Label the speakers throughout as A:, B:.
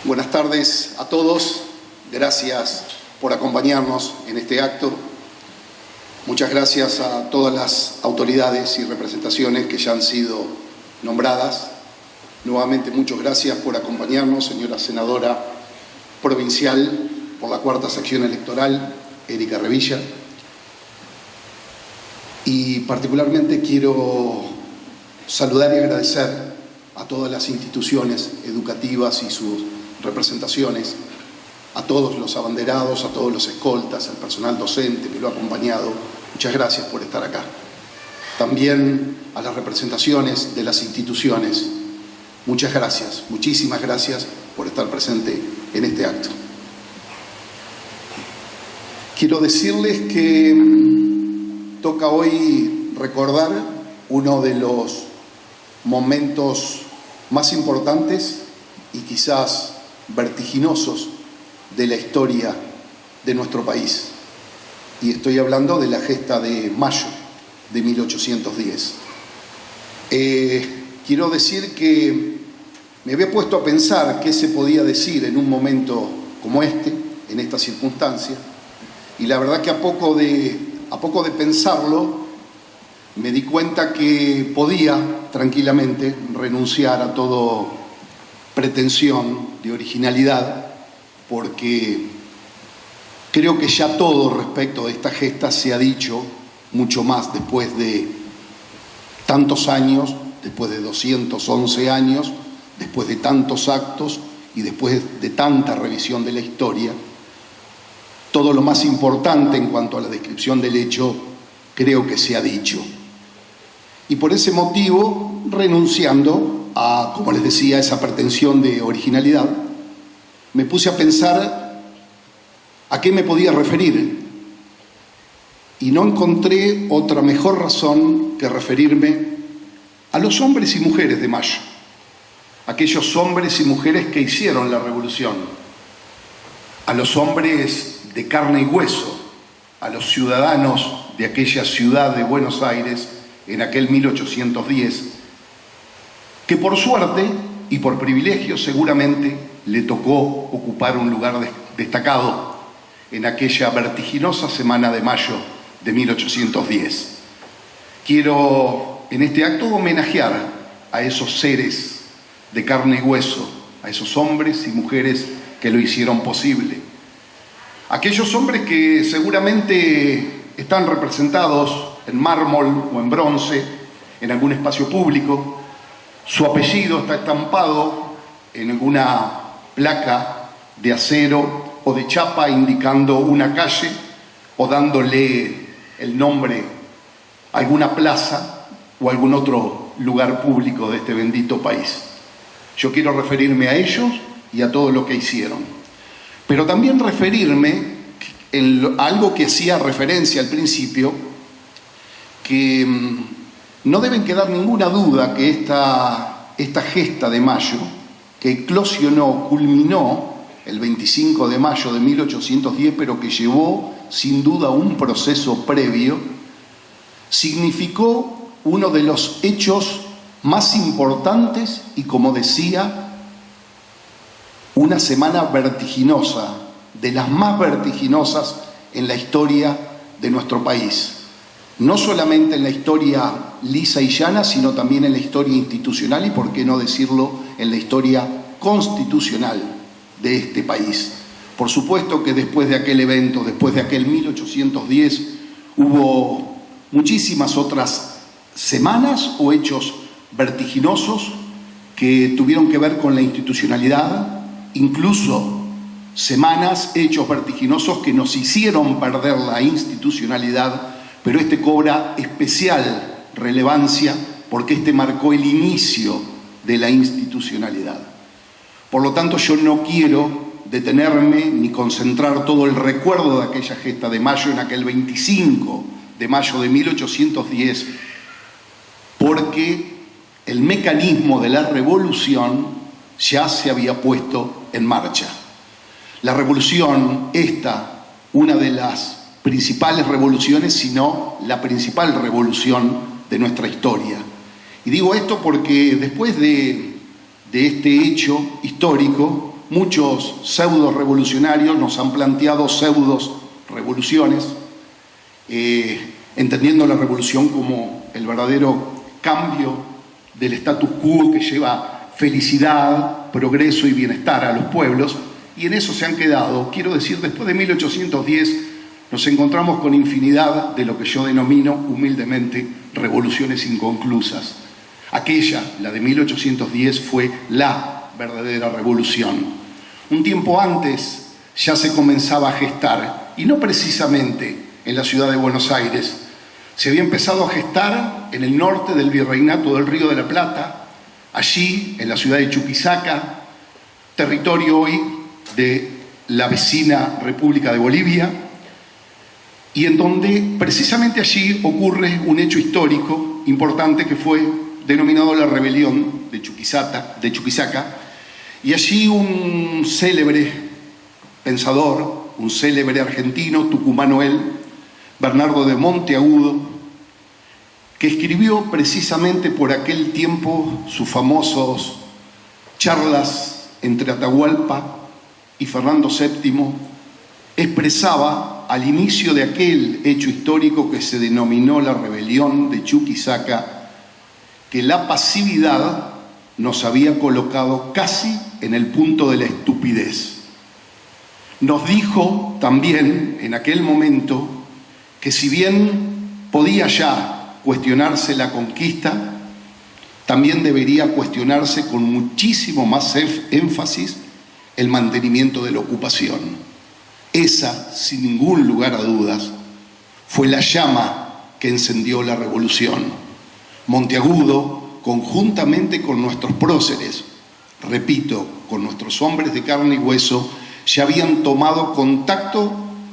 A: Buenas tardes a todos. Gracias por acompañarnos en este acto. Muchas gracias a todas las autoridades y representaciones que ya han sido nombradas. Nuevamente, muchas gracias por acompañarnos, señora senadora provincial por la cuarta sección electoral, Erika Revilla. Y particularmente quiero saludar y agradecer a todas las instituciones educativas y sus representaciones, a todos los abanderados, a todos los escoltas, al personal docente que lo ha acompañado. Muchas gracias por estar acá. También a las representaciones de las instituciones. Muchas gracias, muchísimas gracias por estar presente en este acto. Quiero decirles que toca hoy recordar uno de los momentos más importantes y quizás vertiginosos de la historia de nuestro país. Y estoy hablando de la gesta de mayo de 1810. Quiero decir que me había puesto a pensar qué se podía decir en un momento como este, en esta circunstancia, y la verdad que a poco de pensarlo, me di cuenta que podía tranquilamente renunciar a toda pretensión de originalidad, porque creo que ya todo respecto de esta gesta se ha dicho mucho más después de tantos años, después de 211 años, después de tantos actos y después de tanta revisión de la historia. Todo lo más importante en cuanto a la descripción del hecho creo que se ha dicho. Y por ese motivo, renunciando a, como les decía, esa pretensión de originalidad, me puse a pensar a qué me podía referir y no encontré otra mejor razón que referirme a los hombres y mujeres de mayo, aquellos hombres y mujeres que hicieron la revolución, a los hombres de carne y hueso, a los ciudadanos de aquella ciudad de Buenos Aires en aquel 1810, que por suerte y por privilegio seguramente le tocó ocupar un lugar destacado en aquella vertiginosa semana de mayo de 1810. Quiero en este acto homenajear a esos seres de carne y hueso, a esos hombres y mujeres que lo hicieron posible. Aquellos hombres que seguramente están representados en mármol o en bronce en algún espacio público. Su apellido está estampado en alguna placa de acero o de chapa indicando una calle o dándole el nombre a alguna plaza o algún otro lugar público de este bendito país. Yo quiero referirme a ellos y a todo lo que hicieron, pero también referirme a algo que hacía referencia al principio, que no deben quedar ninguna duda que esta gesta de mayo, que eclosionó, culminó el 25 de mayo de 1810, pero que llevó sin duda un proceso previo, significó uno de los hechos más importantes y, como decía, una semana vertiginosa, de las más vertiginosas en la historia de nuestro país. No solamente en la historia lisa y llana, sino también en la historia institucional y, por qué no decirlo, en la historia constitucional de este país. Por supuesto que después de aquel evento, después de aquel 1810, hubo muchísimas otras semanas o hechos vertiginosos que tuvieron que ver con la institucionalidad, incluso semanas, hechos vertiginosos que nos hicieron perder la institucionalidad, pero este cobra especial relevancia porque este marcó el inicio de la institucionalidad. Por lo tanto, yo no quiero detenerme ni concentrar todo el recuerdo de aquella gesta de mayo en aquel 25 de mayo de 1810, porque el mecanismo de la revolución ya se había puesto en marcha. La revolución, una de las principales revoluciones, sino la principal revolución de nuestra historia. Y digo esto porque después de este hecho histórico, muchos pseudos revolucionarios nos han planteado pseudos revoluciones, entendiendo la revolución como el verdadero cambio del status quo que lleva felicidad, progreso y bienestar a los pueblos, y en eso se han quedado. Quiero decir, después de 1810 nos encontramos con infinidad de lo que yo denomino humildemente revoluciones inconclusas. Aquella, la de 1810, fue la verdadera revolución. Un tiempo antes ya se comenzaba a gestar, y no precisamente en la ciudad de Buenos Aires. Se había empezado a gestar en el norte del Virreinato del Río de la Plata, allí en la ciudad de Chuquisaca, territorio hoy de la vecina República de Bolivia, y en donde precisamente allí ocurre un hecho histórico importante que fue denominado la rebelión de Chuquisaca, y allí un célebre pensador, un célebre argentino, tucumano él, Bernardo de Monteagudo, que escribió precisamente por aquel tiempo sus famosas charlas entre Atahualpa y Fernando VII, expresaba al inicio de aquel hecho histórico que se denominó la rebelión de Chuquisaca, que la pasividad nos había colocado casi en el punto de la estupidez. Nos dijo también en aquel momento que si bien podía ya cuestionarse la conquista, también debería cuestionarse con muchísimo más énfasis el mantenimiento de la ocupación. Esa, sin ningún lugar a dudas, fue la llama que encendió la revolución. Monteagudo, conjuntamente con nuestros próceres, repito, con nuestros hombres de carne y hueso, ya habían tomado contacto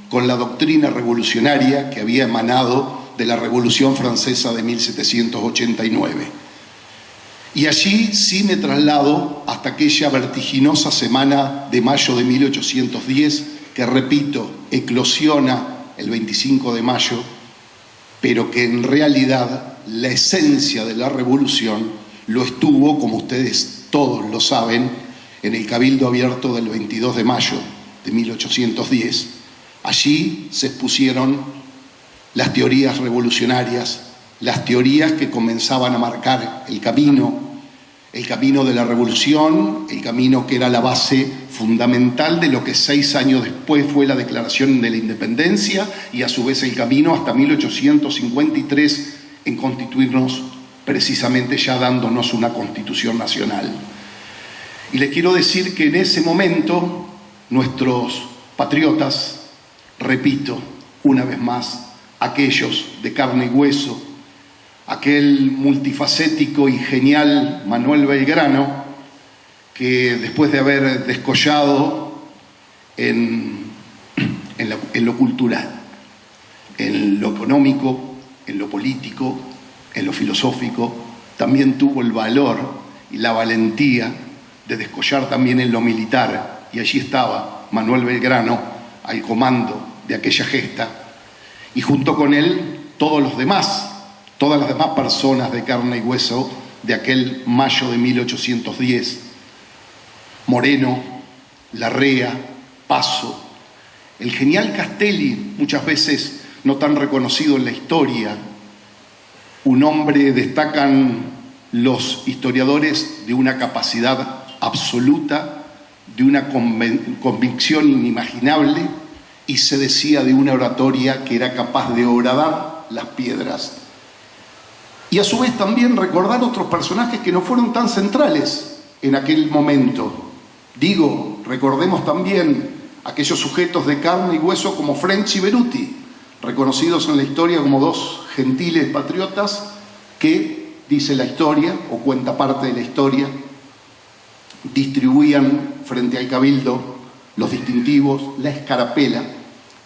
A: con la doctrina revolucionaria que había emanado de la Revolución Francesa de 1789. Y allí sí me traslado hasta aquella vertiginosa semana de mayo de 1810, que, repito, eclosiona el 25 de mayo, pero que en realidad la esencia de la revolución lo estuvo, como ustedes todos lo saben, en el Cabildo Abierto del 22 de mayo de 1810. Allí se expusieron las teorías revolucionarias, las teorías que comenzaban a marcar el camino de la revolución, el camino que era la base fundamental de lo que 6 años después fue la Declaración de la Independencia, y a su vez el camino hasta 1853 en constituirnos, precisamente ya dándonos una Constitución nacional. Y les quiero decir que en ese momento nuestros patriotas, repito una vez más, aquellos de carne y hueso, aquel multifacético y genial Manuel Belgrano, que después de haber descollado en lo cultural, en lo económico, en lo político, en lo filosófico, también tuvo el valor y la valentía de descollar también en lo militar, y allí estaba Manuel Belgrano al comando de aquella gesta, y junto con él todas las demás personas de carne y hueso de aquel mayo de 1810, Moreno, Larrea, Paso, el genial Castelli, muchas veces no tan reconocido en la historia, un hombre, destacan los historiadores, de una capacidad absoluta, de una convicción inimaginable, y se decía de una oratoria que era capaz de horadar las piedras. Y a su vez también recordar otros personajes que no fueron tan centrales en aquel momento. Digo, recordemos también aquellos sujetos de carne y hueso como French y Beruti, reconocidos en la historia como dos gentiles patriotas que, dice la historia, o cuenta parte de la historia, distribuían frente al cabildo los distintivos, la escarapela,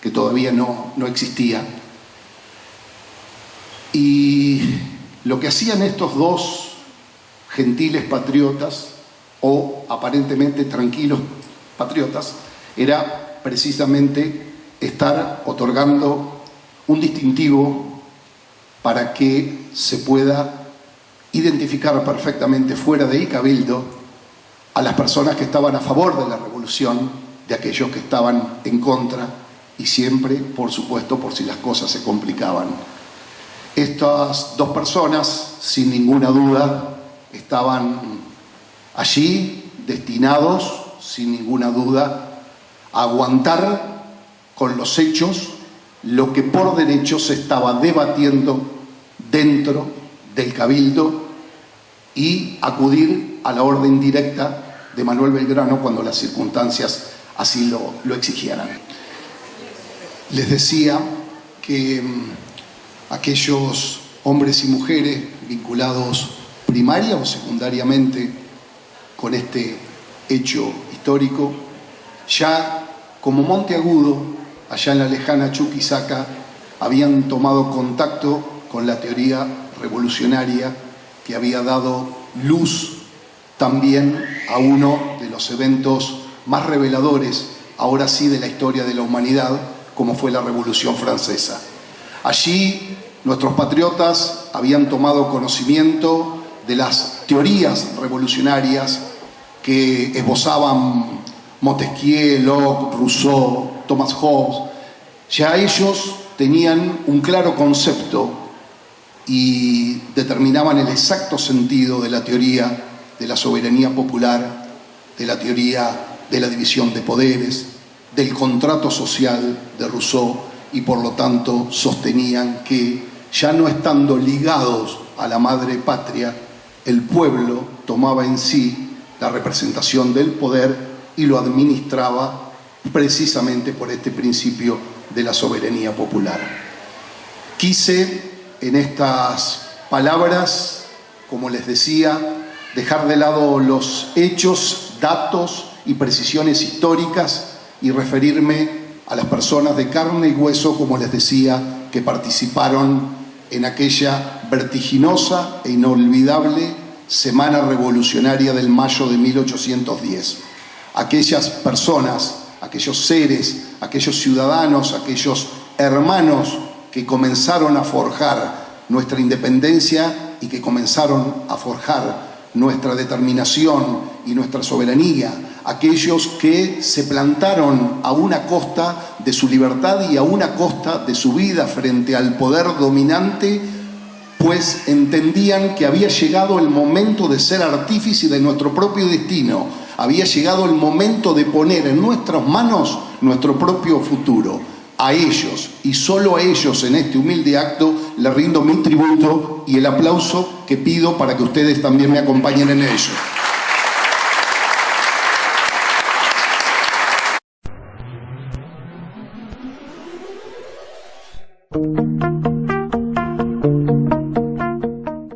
A: que todavía no existía. Y lo que hacían estos dos gentiles patriotas, o aparentemente tranquilos patriotas, era precisamente estar otorgando un distintivo para que se pueda identificar perfectamente fuera del Cabildo a las personas que estaban a favor de la revolución, de aquellos que estaban en contra, y siempre, por supuesto, por si las cosas se complicaban. Estas dos personas, sin ninguna duda, estaban allí destinados, sin ninguna duda, a aguantar con los hechos lo que por derecho se estaba debatiendo dentro del Cabildo y acudir a la orden directa de Manuel Belgrano cuando las circunstancias así lo exigieran. Les decía que aquellos hombres y mujeres vinculados primaria o secundariamente con este hecho histórico, ya como Monteagudo, allá en la lejana Chuquisaca, habían tomado contacto con la teoría revolucionaria que había dado luz también a uno de los eventos más reveladores, ahora sí, de la historia de la humanidad, como fue la Revolución Francesa. Allí nuestros patriotas habían tomado conocimiento de las teorías revolucionarias que esbozaban Montesquieu, Locke, Rousseau, Thomas Hobbes. Ya ellos tenían un claro concepto y determinaban el exacto sentido de la teoría de la soberanía popular, de la teoría de la división de poderes, del contrato social de Rousseau, y por lo tanto sostenían que, ya no estando ligados a la madre patria, el pueblo tomaba en sí la representación del poder y lo administraba precisamente por este principio de la soberanía popular. Quise en estas palabras, como les decía, dejar de lado los hechos, datos y precisiones históricas y referirme a las personas de carne y hueso, como les decía, que participaron en aquella vertiginosa e inolvidable Semana Revolucionaria del mayo de 1810. Aquellas personas, aquellos seres, aquellos ciudadanos, aquellos hermanos que comenzaron a forjar nuestra independencia y que comenzaron a forjar nuestra determinación y nuestra soberanía, aquellos que se plantaron a una costa de su libertad y a una costa de su vida frente al poder dominante, pues entendían que había llegado el momento de ser artífice de nuestro propio destino, había llegado el momento de poner en nuestras manos nuestro propio futuro. A ellos, y solo a ellos, en este humilde acto, les rindo mi tributo y el aplauso que pido para que ustedes también me acompañen en ello.